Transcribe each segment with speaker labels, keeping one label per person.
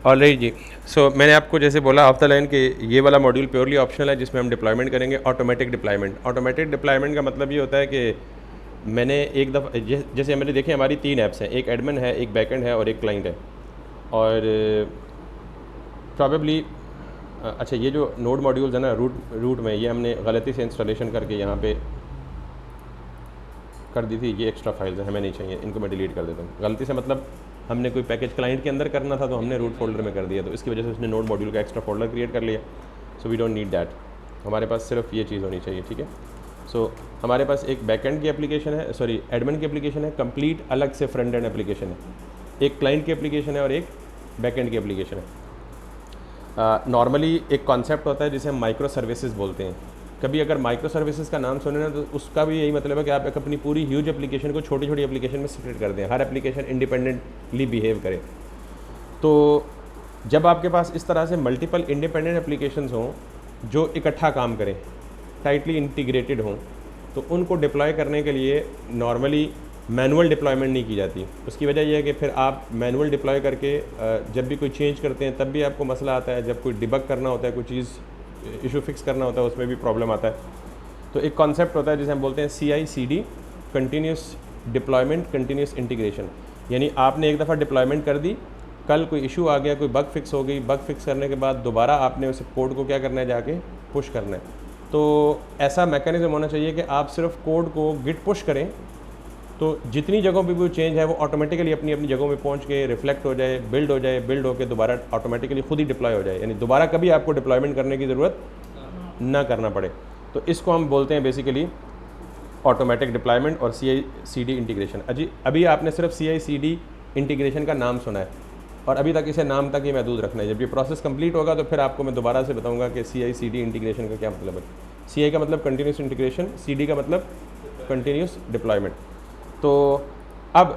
Speaker 1: Alright जी। सो मैंने आपको जैसे बोला ऑफ द लाइन कि ये वाला मॉड्यूल प्योरली ऑप्शनल है जिसमें हम डिप्लॉयमेंट करेंगे ऑटोमेटिक डिप्लॉयमेंट। ऑटोमेटिक डिप्लॉयमेंट का मतलब ये होता है कि मैंने एक दफ़ा जैसे मैंने देखिए हमारी 3 ऐप्स हैं, एक एडमिन है, एक बैकएंड है और एक क्लाइंट है। और प्रॉबेबली अच्छा ये जो नोड मॉड्यूल्स है ना रूट में, ये हमने गलती से इंस्टॉलेशन करके यहाँ पे कर दी थी। ये एक्स्ट्रा फाइल्स हैं, हमें नहीं चाहिए, इनको मैं डिलीट कर देता हूँ। गलती से मतलब हमने कोई पैकेज क्लाइंट के अंदर करना था तो हमने रूट फोल्डर में कर दिया, तो इसकी वजह से उसने नोड मॉड्यूल का एक्स्ट्रा फोल्डर क्रिएट कर लिया। So we don't need that. हमारे पास सिर्फ ये चीज़ होनी चाहिए, ठीक है। सो हमारे पास एक बैकएंड की एप्लीकेशन है, सॉरी एडमिन की एप्लीकेशन है, कंप्लीट अलग से फ्रंट एंड एप्लीकेशन है। एक क्लाइंट की एप्लीकेशन है और एक बैकएंड की एप्लीकेशन है। नॉर्मली एक कॉन्सेप्ट होता है जिसे हम माइक्रो सर्विसेज बोलते हैं। कभी अगर माइक्रो सर्विसेज का नाम सुने ना तो उसका भी यही मतलब है कि आप एक अपनी पूरी ह्यूज एप्लीकेशन को छोटी छोटी एप्लीकेशन में सेपरेट कर दें, हर एप्लीकेशन इंडिपेंडेंटली बिहेव करे। तो जब आपके पास इस तरह से मल्टीपल इंडिपेंडेंट एप्लीकेशंस हों जो इकट्ठा काम करें, टाइटली इंटीग्रेटेड हों, तो उनको डिप्लॉय करने के लिए नॉर्मली मैनुअल डिप्लॉयमेंट नहीं की जाती। उसकी वजह यह है कि फिर आप मैनुअल डिप्लॉय करके जब भी कोई चेंज करते हैं तब भी आपको मसला आता है, जब कोई डिबग करना होता है, कोई चीज़ इशू फिक्स करना होता है, उसमें भी प्रॉब्लम आता है। तो एक कॉन्सेप्ट होता है जिसे हम बोलते हैं CI/CD, continuous deployment continuous integration. यानी आपने एक दफ़ा डिप्लॉयमेंट कर दी, कल कोई इशू आ गया, कोई बग फिक्स हो गई, बग फिक्स करने के बाद दोबारा आपने उस कोड को क्या करना है, जाके पुश करना है। तो ऐसा मैकेनिज्म होना चाहिए कि आप सिर्फ कोड को गिट पुश करें तो जितनी जगहों पे भी चेंज है वो ऑटोमेटिकली अपनी अपनी जगहों में पहुंच के रिफ्लेक्ट हो जाए, बिल्ड होकर दोबारा ऑटोमेटिकली खुद ही डिप्लॉय हो जाए, यानी दोबारा कभी आपको डिप्लॉयमेंट करने की ज़रूरत ना करना पड़े। तो इसको हम बोलते हैं बेसिकली ऑटोमेटिक डिप्लॉयमेंट और CI/CD इंटीग्रेशन। अभी आपने सिर्फ CI/CD इंटीग्रेशन का नाम सुना है और अभी तक इसे नाम तक ही महदूद रखना है। जब ये प्रोसेस कंप्लीट होगा तो फिर आपको मैं दोबारा से बताऊंगा कि CI/CD इंटीग्रेशन का क्या मतलब है। CI का मतलब कंटिन्यूस इंटीग्रेशन, CD का मतलब कंटिन्यूस डिप्लॉयमेंट। तो अब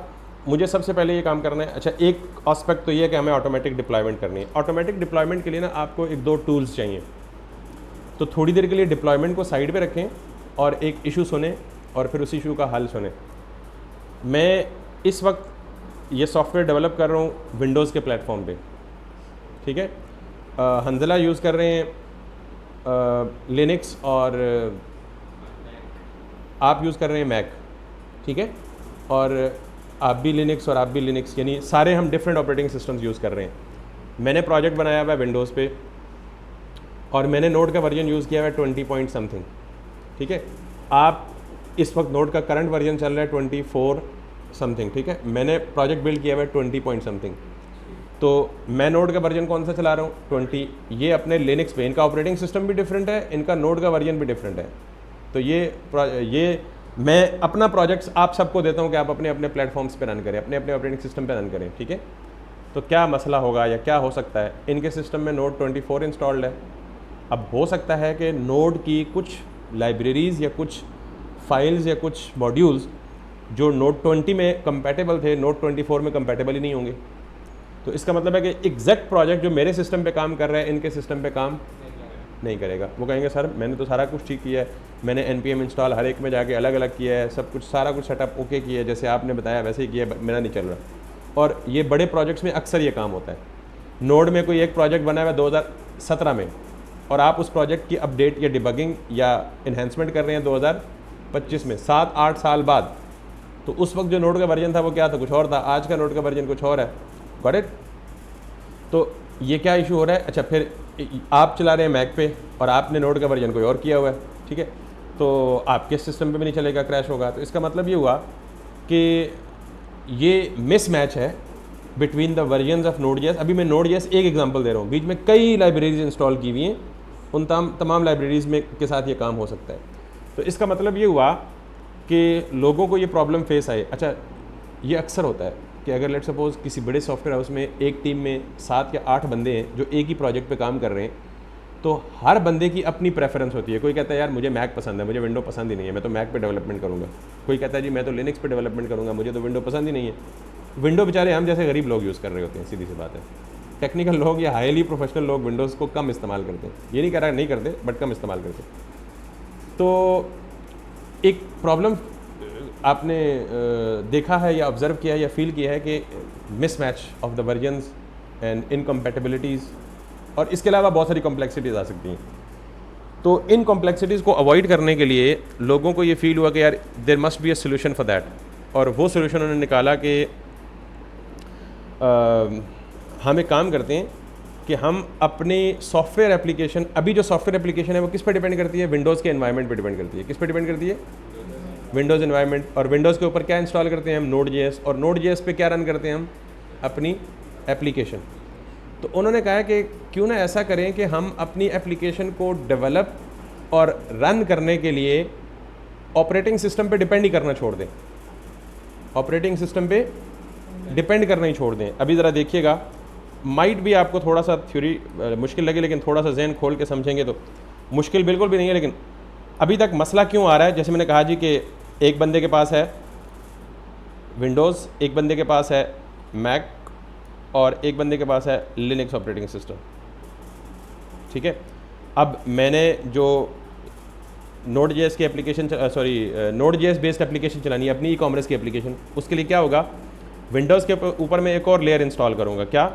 Speaker 1: मुझे सबसे पहले ये काम करना है। अच्छा, एक एस्पेक्ट तो ये है कि हमें ऑटोमेटिक डिप्लॉयमेंट करनी है। ऑटोमेटिक डिप्लॉयमेंट के लिए ना आपको एक दो टूल्स चाहिए। तो थोड़ी देर के लिए डिप्लॉयमेंट को साइड पे रखें और एक इशू सुने और फिर उस इशू का हल सुने। मैं इस वक्त ये सॉफ्टवेयर डेवलप कर रहा हूँ विंडोज़ के प्लेटफॉर्म पे, ठीक है। हंजला यूज़ कर रहे हैं लिनक्स और आप यूज़ कर रहे हैं मैक, ठीक है। और आप भी लिनक्स और आप भी लिनक्स, यानी सारे हम डिफरेंट ऑपरेटिंग सिस्टम्स यूज़ कर रहे हैं। मैंने प्रोजेक्ट बनाया हुआ है विंडोज़ पे और मैंने नोड का वर्जन यूज़ किया हुआ है 20 पॉइंट समथिंग, ठीक है। आप इस वक्त नोड का करंट वर्जन चल रहा है 24 समथिंग, ठीक है। मैंने प्रोजेक्ट बिल्ड किया हुआ है 20 पॉइंट समथिंग। तो मैं नोड का वर्जन कौन सा चला रहा हूँ, 20। ये अपने लिनक्स पे, इनका ऑपरेटिंग सिस्टम भी डिफरेंट है, इनका नोड का वर्जन भी डिफरेंट है। तो ये मैं अपना प्रोजेक्ट्स आप सबको देता हूँ कि आप अपने अपने प्लेटफॉर्म्स पे रन करें, अपने अपने ऑपरेटिंग सिस्टम पे रन करें, ठीक है। तो क्या मसला होगा या क्या हो सकता है, इनके सिस्टम में नोड 24 इंस्टॉल्ड है। अब हो सकता है कि नोड की कुछ लाइब्रेरीज़ या कुछ फाइल्स या कुछ मॉड्यूल्स जो नोड 20 में कंपैटिबल थे, नोड 24 में कंपैटिबल ही नहीं होंगे। तो इसका मतलब है कि एग्जैक्ट प्रोजेक्ट जो मेरे सिस्टम पे काम कर रहा है इनके सिस्टम पे काम नहीं करेगा। वो कहेंगे सर मैंने तो सारा कुछ ठीक किया है, मैंने npm इंस्टॉल हर एक में जाके अलग अलग किया है, सब कुछ सारा कुछ सेटअप ओके किया है, जैसे आपने बताया वैसे ही किया है, मेरा नहीं चल रहा। और ये बड़े प्रोजेक्ट्स में अक्सर ये काम होता है। नोड में कोई एक प्रोजेक्ट बनाया हुआ 2017 में और आप उस प्रोजेक्ट की अपडेट या डिबगिंग या इन्हेंसमेंट कर रहे हैं 2025 में, 7-8 साल बाद। तो उस वक्त जो नोड का वर्जन था वो क्या था, कुछ और था। आज का नोड का वर्जन कुछ और है। Got it. तो ये क्या इशू हो रहा है। अच्छा, फिर आप चला रहे हैं मैक पे और आपने नोड का वर्जन कोई और किया हुआ है, ठीक है। तो आपके सिस्टम पे भी नहीं चलेगा, क्रैश होगा। तो इसका मतलब ये हुआ कि ये मिस मैच है between the versions of Node.js। अभी मैं Node.js एक एग्जांपल दे रहा हूँ, बीच में कई लाइब्रेरीज इंस्टॉल की हुई हैं, उन तमाम लाइब्रेरीज़ में के साथ ये काम हो सकता है। तो इसका मतलब ये हुआ कि लोगों को ये प्रॉब्लम फेस आई। अच्छा, ये अक्सर होता है कि अगर लेट सपोज किसी बड़े सॉफ्टवेयर हाउस में एक टीम में 7 या 8 बंदे हैं जो एक ही प्रोजेक्ट पे काम कर रहे हैं, तो हर बंदे की अपनी प्रेफरेंस होती है। कोई कहता है यार मुझे मैक पसंद है, मुझे विंडो पसंद ही नहीं है, मैं तो मैक पे डेवलपमेंट करूँगा। कोई कहता है जी मैं तो लिनक्स पे डेवलपमेंट करूँगा, मुझे तो विंडो पसंद ही नहीं है। विंडो बेचारे हम जैसे गरीब लोग यूज़ कर रहे होते हैं, सीधी सी बात है। टेक्निकल लोग या हाईली प्रोफेशनल लोग विंडोज़ को कम इस्तेमाल करते हैं। ये नहीं कह रहा नहीं करते, बट कम इस्तेमाल करते। तो एक प्रॉब्लम आपने देखा है या ऑब्ज़र्व किया है या फील किया है कि mismatch of the versions and incompatibilities, और इसके अलावा बहुत सारी कॉम्प्लेक्सिटीज़ आ सकती हैं। तो इन कॉम्प्लेक्सिटीज़ को अवॉइड करने के लिए लोगों को ये फील हुआ कि यार there must be a solution for that, और वो सोल्यूशन उन्होंने निकाला कि हम एक काम करते हैं कि हम अपने सॉफ्टवेयर एप्लीकेशन, अभी जो सॉफ्टवेयर एप्लीकेशन है वो किस पर डिपेंड करती है? विंडोज़ के एनवायरनमेंट पे डिपेंड करती है। किस पे डिपेंड करती है? Windows environment. और विंडोज़ के ऊपर क्या इंस्टॉल करते हैं हम? Node.js। और Node.js पे क्या रन करते हैं हम? अपनी एप्लीकेशन। तो उन्होंने कहा कि क्यों ना ऐसा करें कि हम अपनी एप्लीकेशन को डेवलप और रन करने के लिए ऑपरेटिंग सिस्टम पे डिपेंड ही करना छोड़ दें, ऑपरेटिंग सिस्टम पे डिपेंड करना ही छोड़ दें। अभी ज़रा देखिएगा, माइट भी आपको थोड़ा सा थ्योरी मुश्किल लगे, लेकिन थोड़ा सा जहन खोल के समझेंगे तो मुश्किल बिल्कुल भी नहीं है। लेकिन अभी तक मसला क्यों आ रहा है? जैसे मैंने कहा जी कि एक बंदे के पास है विंडोज़, एक बंदे के पास है मैक, और एक बंदे के पास है लिनक्स ऑपरेटिंग सिस्टम, ठीक है। अब मैंने जो Node.js की एप्लीकेशन Node.js बेस्ड एप्लीकेशन चलानी है, अपनी ई कॉमर्स की एप्लीकेशन, उसके लिए क्या होगा? विंडोज़ के ऊपर मैं एक और लेयर इंस्टॉल करूँगा, क्या?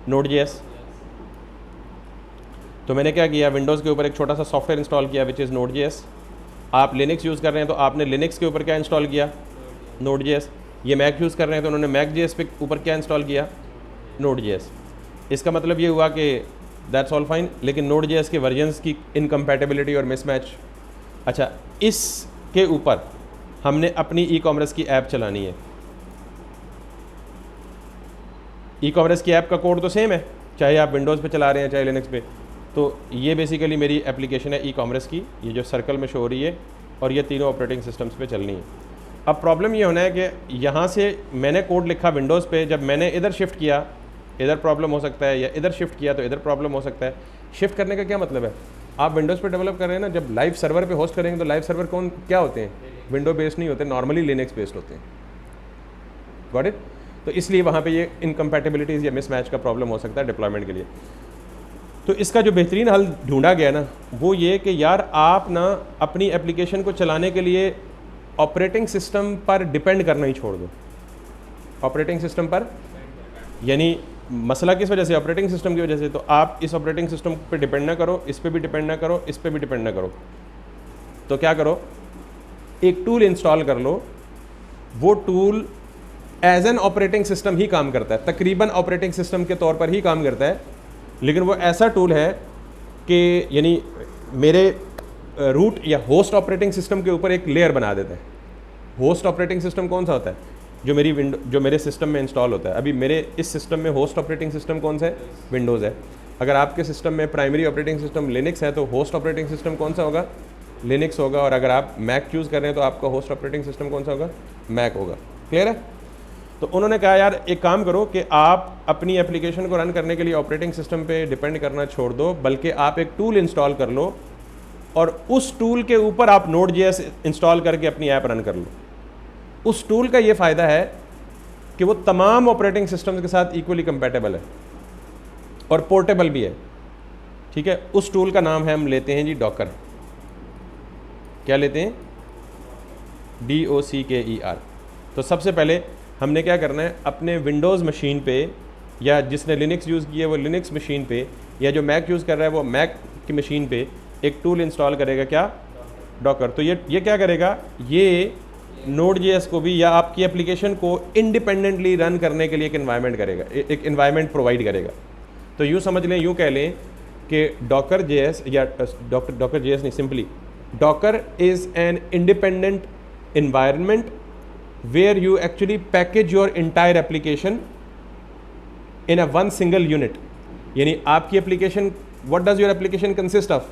Speaker 1: Node.js। तो मैंने क्या किया, विंडोज़ के ऊपर एक छोटा सा सॉफ्टवेयर इंस्टॉल किया विच इज़ Node.js। आप लिनक्स यूज़ कर रहे हैं तो आपने लिनक्स के ऊपर क्या इंस्टॉल किया? Node.js। ये मैक यूज़ कर रहे हैं तो उन्होंने मैक.js पे ऊपर क्या इंस्टॉल किया? Node.js। इसका मतलब ये हुआ कि दैट्स ऑल फाइन, लेकिन Node.js के वर्जन्स की इनकम्पैटिबिलिटी और मिसमैच। अच्छा, इसके ऊपर हमने अपनी ई कॉमर्स की ऐप चलानी है। ई कॉमर्स की ऐप का कोड तो सेम है, चाहे आप विंडोज़ पे चला रहे हैं चाहे लिनक्स पे। तो ये बेसिकली मेरी एप्लीकेशन है ई कॉमर्स की, ये जो सर्कल में शो हो रही है, और ये तीनों ऑपरेटिंग सिस्टम्स पे चलनी है। अब प्रॉब्लम ये होना है कि यहाँ से मैंने कोड लिखा विंडोज़ पे, जब मैंने इधर शिफ्ट किया इधर प्रॉब्लम हो सकता है, या इधर शिफ्ट किया तो इधर प्रॉब्लम हो सकता है। शिफ्ट करने का क्या मतलब है? आप विंडोज़ पे डेवलप कर रहे हैं ना, जब लाइव सर्वर पे होस्ट करेंगे तो लाइव सर्वर कौन क्या होते हैं? विंडो बेस्ड नहीं होते, नॉर्मली लिनक्स बेस्ड होते हैं। Got it? तो इसलिए वहाँ पे ये इनकम्पैटिबिलिटीज़ या मिसमैच का प्रॉब्लम हो सकता है डिप्लॉयमेंट के लिए। तो इसका जो बेहतरीन हल ढूंढा गया ना, वो ये कि यार आप ना अपनी एप्लीकेशन को चलाने के लिए ऑपरेटिंग सिस्टम पर डिपेंड करना ही छोड़ दो। ऑपरेटिंग सिस्टम पर, यानी मसला किस वजह से? ऑपरेटिंग सिस्टम की वजह से। तो आप इस ऑपरेटिंग सिस्टम पे डिपेंड ना करो, इस पे भी डिपेंड ना करो, इस पे भी डिपेंड ना करो। तो क्या करो, एक टूल इंस्टॉल कर लो। वो tool as an operating system ही काम करता है, तकरीबन ऑपरेटिंग सिस्टम के तौर पर ही काम करता है, लेकिन वो ऐसा टूल है कि यानी मेरे रूट या होस्ट ऑपरेटिंग सिस्टम के ऊपर एक लेयर बना देता है। होस्ट ऑपरेटिंग सिस्टम कौन सा होता है? जो मेरे सिस्टम में इंस्टॉल होता है। अभी मेरे इस सिस्टम में होस्ट ऑपरेटिंग सिस्टम कौन सा है? विंडोज़ है। अगर आपके सिस्टम में प्राइमरी ऑपरेटिंग सिस्टम लिनक्स है तो होस्ट ऑपरेटिंग सिस्टम कौन सा होगा? लिनक्स होगा। और अगर आप मैक यूज़ कर रहे हैं तो आपका होस्ट ऑपरेटिंग सिस्टम कौन सा होगा? मैक होगा। क्लियर है? तो उन्होंने कहा यार एक काम करो कि आप अपनी एप्लीकेशन को रन करने के लिए ऑपरेटिंग सिस्टम पे डिपेंड करना छोड़ दो, बल्कि आप एक टूल इंस्टॉल कर लो और उस टूल के ऊपर आप Node.js इंस्टॉल करके अपनी ऐप रन कर लो। उस टूल का ये फ़ायदा है कि वो तमाम ऑपरेटिंग सिस्टम्स के साथ इक्वली कंपैटिबल है और पोर्टेबल भी है। ठीक है, उस टूल का नाम है, हम लेते हैं जी डॉकर। क्या लेते हैं? DOCKER। तो सबसे पहले हमने क्या करना है, अपने विंडोज़ मशीन पे, या जिसने लिनक्स यूज़ की है वो लिनक्स मशीन पे, या जो मैक यूज़ कर रहा है वो मैक की मशीन पे एक टूल इंस्टॉल करेगा। क्या? डॉकर। तो ये क्या करेगा? ये Node.js को भी या आपकी एप्लीकेशन को इंडिपेंडेंटली रन करने के लिए एक इन्वायरमेंट करेगा, एक इन्वायरमेंट प्रोवाइड करेगा। तो यूँ समझ लें, यूँ कह लें कि Docker.js या Docker.js नहीं, simply Docker is an independent environment where you actually package your entire application in a one single unit। यानी आपकी application, what does your application consist of?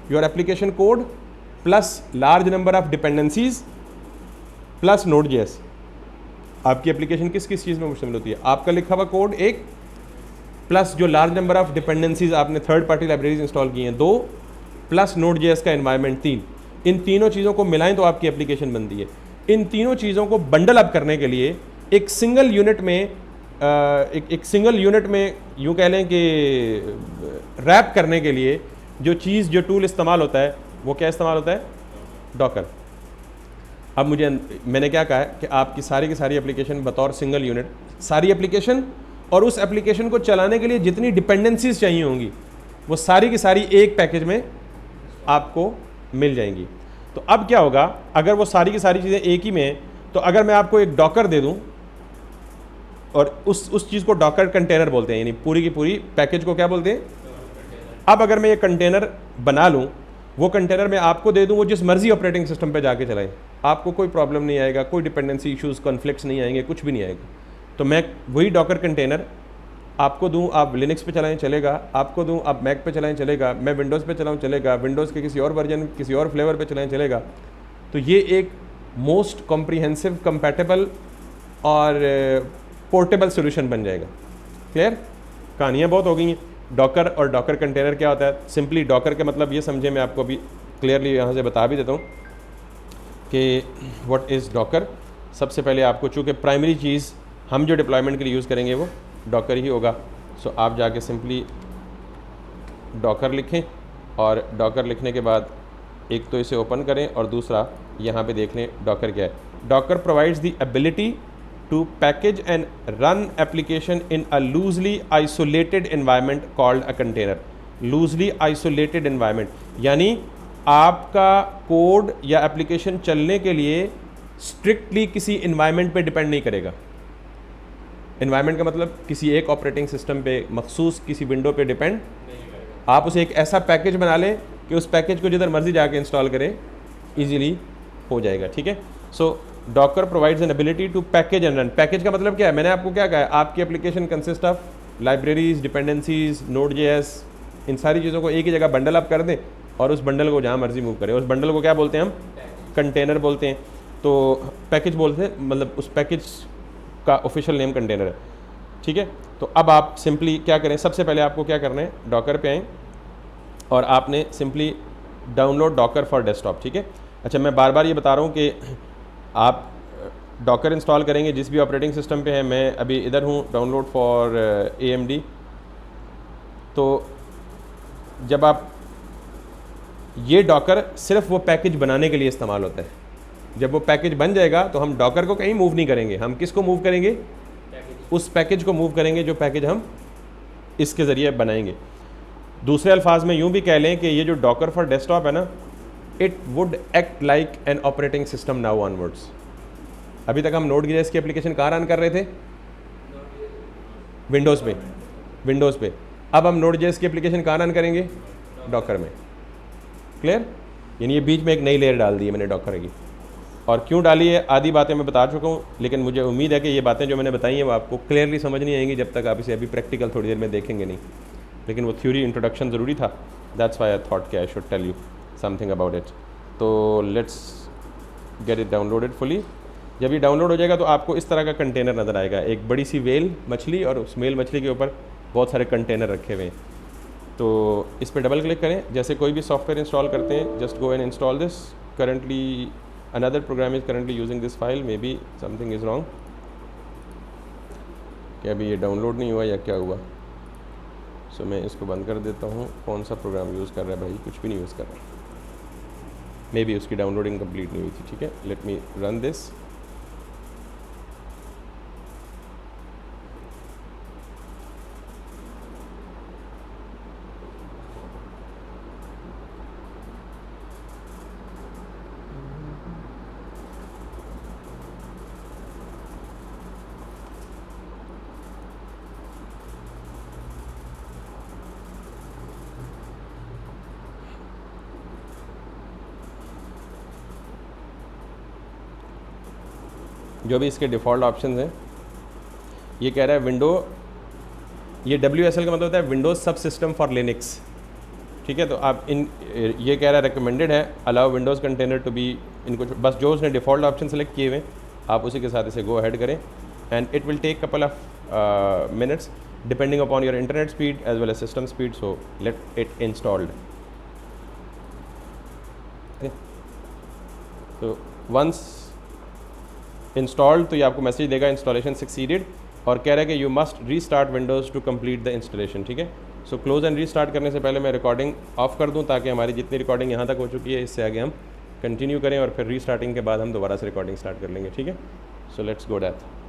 Speaker 1: Your application code plus large number of dependencies plus Node.js। आपकी application किस किस चीज़ में मुश्तमिल होती है? आपका लिखा हुआ कोड एक, प्लस जो लार्ज नंबर ऑफ डिपेंडेंसीज आपने थर्ड पार्टी लाइब्रेरीज इंस्टॉल की हैं 2, प्लस Node.js का एनवायरनमेंट 3। इन तीनों चीज़ों को मिलाएं तो आपकी एप्लीकेशन बनती है। इन तीनों चीज़ों को बंडल अप करने के लिए एक सिंगल यूनिट में एक सिंगल यूनिट में यूँ कह लें कि रैप करने के लिए जो टूल इस्तेमाल होता है वो क्या इस्तेमाल होता है? डॉकर। अब मैंने क्या कहा है कि आपकी सारी की सारी एप्लीकेशन बतौर सिंगल यूनिट, सारी एप्लीकेशन और उस एप्लीकेशन को चलाने के लिए जितनी डिपेंडेंसीज चाहिए होंगी वो सारी की सारी एक पैकेज में आपको मिल जाएंगी। तो अब क्या होगा, अगर वो सारी की सारी चीज़ें एक ही में हैं, तो अगर मैं आपको एक डॉकर दे दूं और उस चीज़ को डॉकर कंटेनर बोलते हैं, यानी पूरी की पूरी पैकेज को क्या बोलते हैं। अब अगर मैं ये कंटेनर बना लूँ, वो कंटेनर मैं आपको दे दूँ, वो जिस मर्जी ऑपरेटिंग सिस्टम पे जाके चलाएं, आपको कोई प्रॉब्लम नहीं आएगा, कोई डिपेंडेंसी इश्यूज़ कॉन्फ्लिक्ट्स नहीं आएंगे, कुछ भी नहीं आएगा। तो मैं वही डॉकर कंटेनर आपको दूं, आप लिनक्स पे चलाएं चलेगा, आपको दूं आप मैक पे चलाएं चलेगा, मैं विंडोज़ पे चलाऊं चलेगा, विंडोज़ के किसी और वर्जन किसी और फ्लेवर पे चलाएं चलेगा। तो ये एक मोस्ट कॉम्प्रिहेंसिव, कंपैटिबल और पोर्टेबल सोल्यूशन बन जाएगा। क्लियर? कहानियाँ बहुत हो गई हैं। डॉकर और डॉकर कंटेनर क्या होता है? सिंपली डॉकर का मतलब ये समझे, मैं आपको अभी क्लियरली यहाँ से बता भी देता हूँ कि व्हाट इज़ डॉकर। सबसे पहले आपको, चूँकि प्राइमरी चीज़ हम जो डिप्लॉयमेंट के लिए यूज़ करेंगे वो डॉकर ही होगा, सो आप जाके सिंपली डॉकर लिखें और डॉकर लिखने के बाद एक तो इसे ओपन करें और दूसरा यहाँ पे देख लें डॉकर क्या है। Docker provides the ability to package and run application in a loosely isolated environment called a container. Loosely isolated environment यानी आपका कोड या एप्लीकेशन चलने के लिए स्ट्रिक्टली किसी एनवायरनमेंट पे डिपेंड नहीं करेगा। एनवायरनमेंट का मतलब किसी एक ऑपरेटिंग सिस्टम पे, मखसूस किसी विंडो पे डिपेंड। आप उसे एक ऐसा पैकेज बना लें कि उस पैकेज को जिधर मर्जी जाके इंस्टॉल करें, इजीली हो जाएगा। ठीक है। So Docker provides an ability to package and run. Package का मतलब क्या है? मैंने आपको क्या कहा है, आपकी application consist of libraries, dependencies, Node.js, इन सारी चीज़ों को एक ही जगह बंडल अप कर दें और उस बंडल को जहाँ मर्जी मूव करें। उस बंडल को क्या बोलते हैं हम? कंटेनर बोलते हैं। तो पैकेज बोलते हैं, मतलब उस पैकेज का ऑफिशियल नेम कंटेनर है। ठीक है। तो अब आप सिंपली क्या करें, सबसे पहले आपको क्या करना है, डॉकर पे आएँ और आपने simply download Docker for desktop. ठीक है। अच्छा, मैं बार बार ये बता रहा हूँ कि आप डॉकर इंस्टॉल करेंगे जिस भी ऑपरेटिंग सिस्टम पे है। मैं अभी इधर हूँ, डाउनलोड फॉर AMD। तो जब आप, ये डॉकर सिर्फ वो पैकेज बनाने के लिए इस्तेमाल होता है। जब वो पैकेज बन जाएगा तो हम डॉकर को कहीं मूव नहीं करेंगे, हम किसको मूव करेंगे? उस पैकेज को मूव करेंगे जो पैकेज हम इसके ज़रिए बनाएंगे। दूसरे अल्फाज में यूँ भी कह लें कि ये जो डॉकर फॉर डेस्कटॉप है ना, it would act like an operating system now onwards. अभी तक हम Node.js की एप्लीकेशन कहाँ रन कर रहे थे? विंडोज़ पे। अब हम Node.js की एप्लीकेशन कहाँ रन करेंगे? डॉकर में। क्लियर? यानी ये बीच में एक नई लेयर डाल दी है मैंने डॉकर की। और क्यों डाली है, आधी बातें मैं बता चुका हूँ, लेकिन मुझे उम्मीद है कि ये बातें जो मैंने बताई हैं वो आपको क्लियरली समझ नहीं आएंगी जब तक आप इसे अभी प्रैक्टिकल थोड़ी देर में देखेंगे नहीं। लेकिन वो थ्योरी इंट्रोडक्शन ज़रूरी था। दैट्स व्हाई आई थॉट कि I should tell you something about it. तो let's get it downloaded fully. जब ये डाउनलोड हो जाएगा तो आपको इस तरह का कंटेनर नज़र आएगा, एक बड़ी सी वेल मछली और उस मेल मछली के ऊपर बहुत सारे कंटेनर रखे हुए हैं। तो इस पर डबल क्लिक करें। जैसे कोई भी सॉफ्टवेयर इंस्टॉल करते हैं, just go and install this. Currently another program is currently using this file, maybe something is wrong। क्या अभी ये डाउनलोड नहीं हुआ या क्या हुआ? सो मैं इसको बंद कर देता हूँ। कौन सा प्रोग्राम यूज़ कर रहा है भाई? कुछ भी नहीं यूज़ कर रहा। मे बी उसकी डाउनलोडिंग कंप्लीट नहीं हुई थी। ठीक है, लेट मी रन दिस। जो भी इसके डिफ़ॉल्ट ऑप्शन हैं, ये कह रहा है विंडो, ये WSL का मतलब होता है विंडोज़ सब सिस्टम फॉर लिनक्स। ठीक है। तो आप ये कह रहा है रिकमेंडेड है allow Windows container to be, इनको बस जो उसने डिफ़ॉल्ट ऑप्शन सेलेक्ट किए हुए आप उसी के साथ इसे गो अहेड करें and it will take couple of minutes depending upon your internet speed as well as system speed. So let it installed. तो वंस इंस्टॉल्ड तो ये आपको मैसेज देगा इंस्टॉलेशन सक्सीडेड, और कह रहा है कि you must restart Windows to complete the installation. ठीक है। सो क्लोज एंड रीस्टार्ट करने से पहले मैं रिकॉर्डिंग ऑफ कर दूं ताकि हमारी जितनी रिकॉर्डिंग यहाँ तक हो चुकी है इससे आगे हम कंटिन्यू करें और फिर रीस्टार्टिंग के बाद हम दोबारा से रिकॉर्डिंग स्टार्ट कर लेंगे। ठीक है। So let's go that.